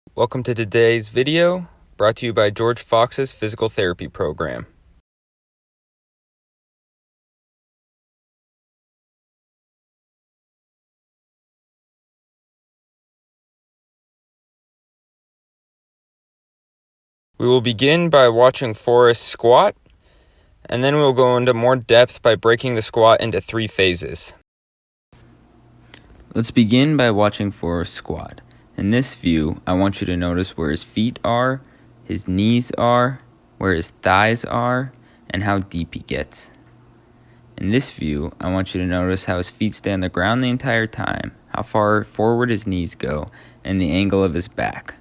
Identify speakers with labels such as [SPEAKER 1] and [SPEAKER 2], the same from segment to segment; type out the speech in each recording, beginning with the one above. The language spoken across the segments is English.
[SPEAKER 1] Welcome to today's video, brought to you by George Fox's Physical Therapy Program. We will begin by watching Forrest squat, and then we'll go into more depth by breaking the squat into 3 phases.
[SPEAKER 2] Let's begin by watching Forrest squat. In this view, I want you to notice where his feet are, his knees are, where his thighs are, and how deep he gets. In this view, I want you to notice how his feet stay on the ground the entire time, how far forward his knees go, and the angle of his back.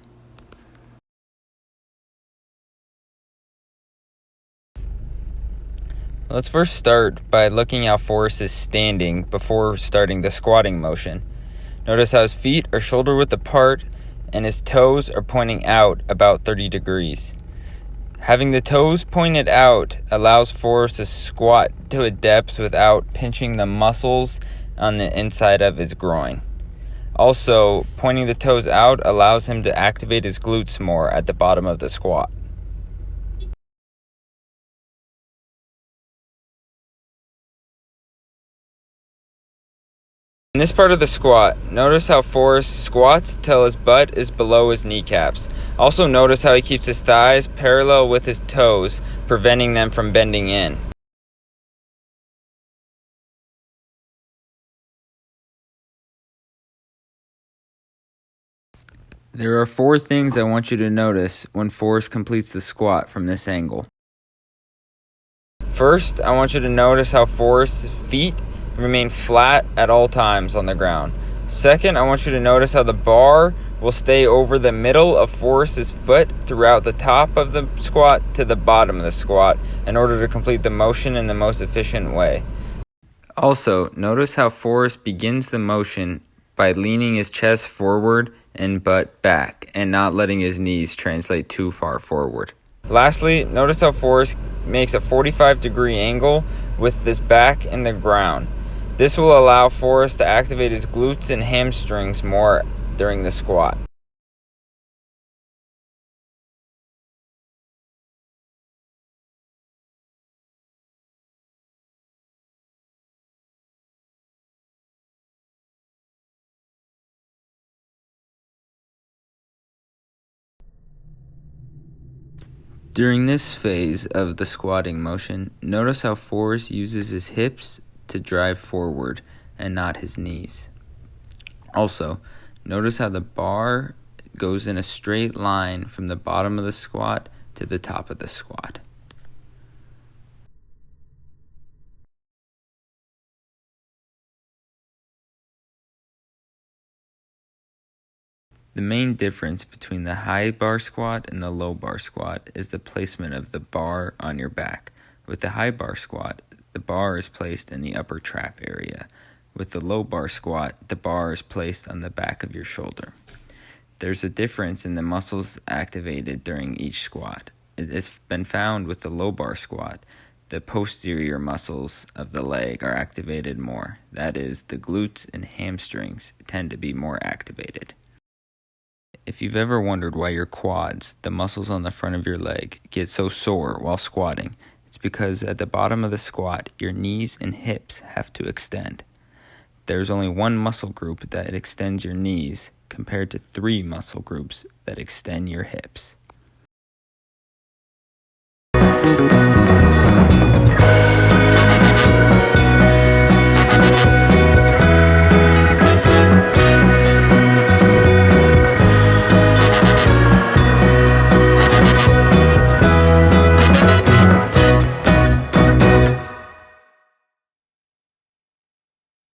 [SPEAKER 1] Let's first start by looking how Forrest is standing before starting the squatting motion. Notice how his feet are shoulder width apart and his toes are pointing out about 30 degrees. Having the toes pointed out allows Forrest to squat to a depth without pinching the muscles on the inside of his groin. Also, pointing the toes out allows him to activate his glutes more at the bottom of the squat. In this part of the squat, notice how Forrest squats till his butt is below his kneecaps. Also notice how he keeps his thighs parallel with his toes, preventing them from bending in.
[SPEAKER 2] There are 4 things I want you to notice when Forrest completes the squat from this angle.
[SPEAKER 1] First, I want you to notice how Forrest's feet remain flat at all times on the ground. Second, I want you to notice how the bar will stay over the middle of Forrest's foot throughout the top of the squat to the bottom of the squat in order to complete the motion in the most efficient way.
[SPEAKER 2] Also, notice how Forrest begins the motion by leaning his chest forward and butt back and not letting his knees translate too far forward.
[SPEAKER 1] Lastly, notice how Forrest makes a 45-degree angle with his back in the ground. This will allow Forrest to activate his glutes and hamstrings more during the squat.
[SPEAKER 2] During this phase of the squatting motion, notice how Forrest uses his hips to drive forward and not his knees. Also, notice how the bar goes in a straight line from the bottom of the squat to the top of the squat. The main difference between the high bar squat and the low bar squat is the placement of the bar on your back. With the high bar squat, the bar is placed in the upper trap area. With the low bar squat, the bar is placed on the back of your shoulder. There's a difference in the muscles activated during each squat. It has been found with the low bar squat, the posterior muscles of the leg are activated more. That is, the glutes and hamstrings tend to be more activated. If you've ever wondered why your quads, the muscles on the front of your leg, get so sore while squatting, it's because at the bottom of the squat, your knees and hips have to extend. There's only 1 muscle group that extends your knees compared to 3 muscle groups that extend your hips.